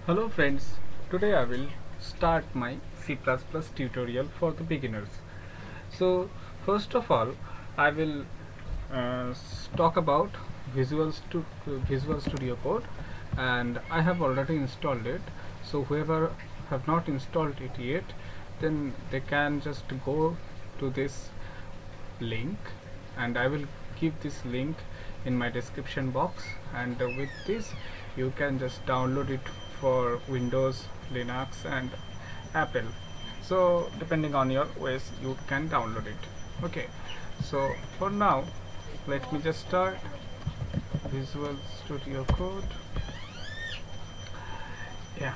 Hello friends, today I will start my C++ tutorial for the beginners. So first of all I will talk about Visual Studio Code, and I have already installed it. So whoever have not installed it yet, then they can just go to this link, and I will give this link in my description box, and with this you can just download it for Windows, Linux and Apple. So depending on your OS you can download it. Okay, so for now let me just start Visual Studio Code. Yeah,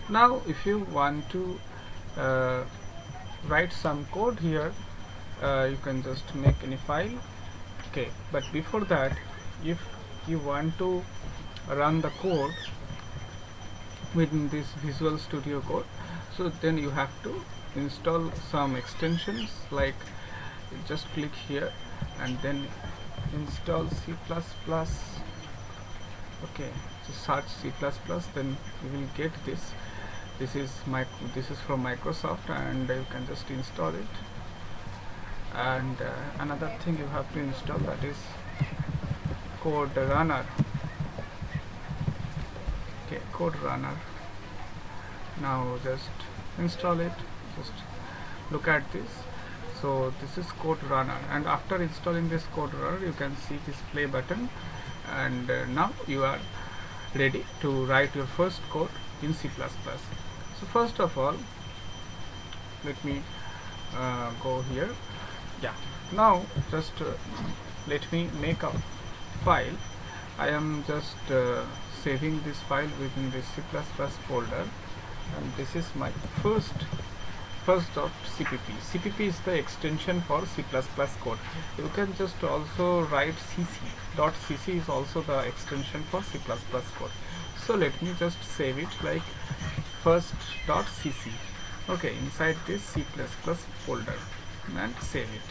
now if you want to uh, write some code here, you can just make any file. Okay, but before that, if you want to run the code within this Visual Studio Code, so then you have to install some extensions, like just click here and then install C++. Okay, just search C++, then you will get this. This is from Microsoft, and you can just install it. And another thing you have to install, that is Code Runner. Okay, Code Runner. Now just install it. Just look at this. So this is Code Runner, and after installing this Code Runner you can see this play button, and now you are ready to write your first code in C++. So first of all, let me go here. Yeah, now just let me make a file. I am just saving this file within this C++ folder, and this is my first.cpp. cpp is the extension for C++ code. You can just also write cc. Is also the extension for C++ code. So let me just save it like first.cc. okay, inside this C++ folder, and save it.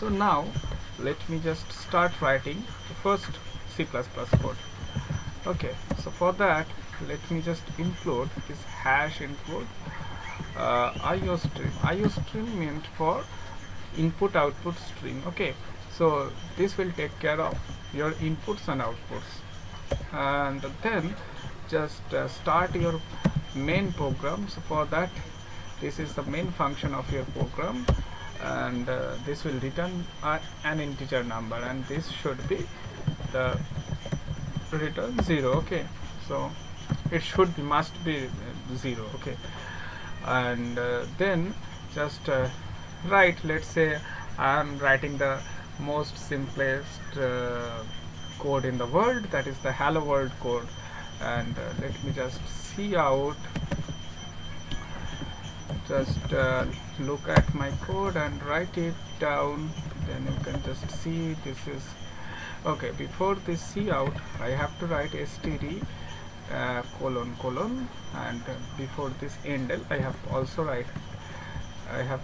So now let me just start writing the first C++ code. Okay, so for that let me just include this hash include IOStream meant for input output stream. Okay, so this will take care of your inputs and outputs, and then just start your main program. So for that, this is the main function of your program, and this will return an integer number, and this should be the return 0. Okay, so it should be, must be 0. Okay, and then just write, let's say I am writing the most simplest code in the world, that is the hello world code, and let me just see out, just look at my code and write it down. Then you can just see this is okay. Before this see out I have to write std colon colon, and before this endl I have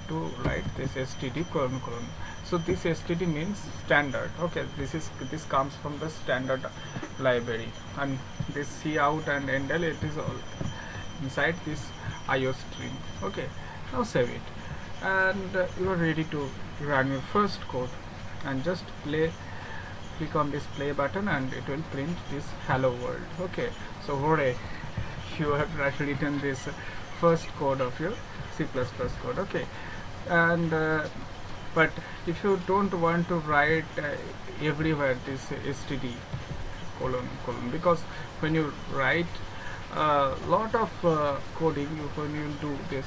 to write this std colon colon. So this std means standard. Okay, this comes from the standard library, and this cout and endl, it is all inside this IOStream. Okay, now save it, and you are ready to run your first code, and just click on this play button, and it will print this hello world. Okay, so hooray, you have written this first code of your C++ code. Okay, and but if you don't want to write everywhere this std colon colon, because when you write a lot of coding, when you do this,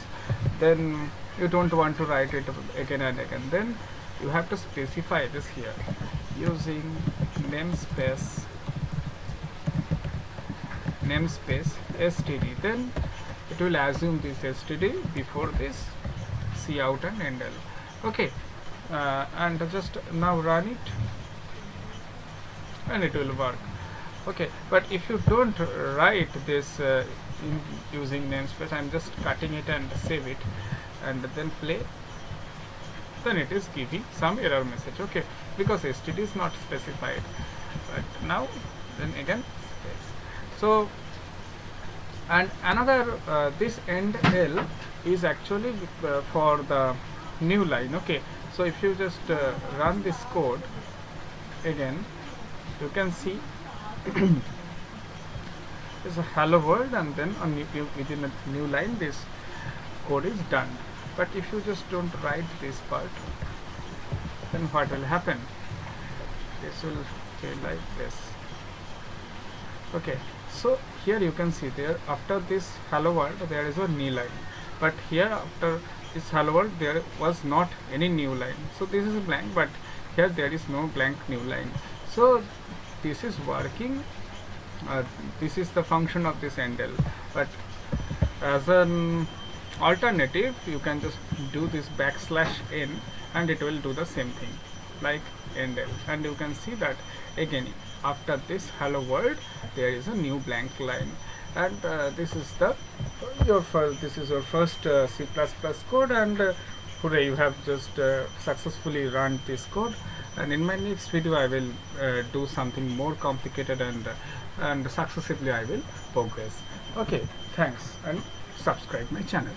then you don't want to write it again and again, then you have to specify this here using namespace std. Then it will assume this std before this cout and endl. Okay, and just now run it, and it will work. Okay, but if you don't write this using namespace, I'm just cutting it and save it, and then play, then it is giving some error message. Okay, because std is not specified. But now then again space. So And another this end L is actually for the new line. Okay, so if you just run this code again, you can see is a hello world, and then a within a new line this code is done. But if you just don't write this part, then what will happen? This will be like this. Okay, so here you can see there after this hello world there is a new line, but here after this hello world there was not any new line. So this is blank, but here there is no blank new line. So this is working. This is the function of this endl, but as an alternative you can just do this \n and it will do the same thing like endl, and you can see that again after this hello world there is a new blank line. And this is the this is your first C++ code, and hooray, you have just successfully run this code. And in my next video I will do something more complicated, and successively I will progress. Okay, thanks, and subscribe my channel.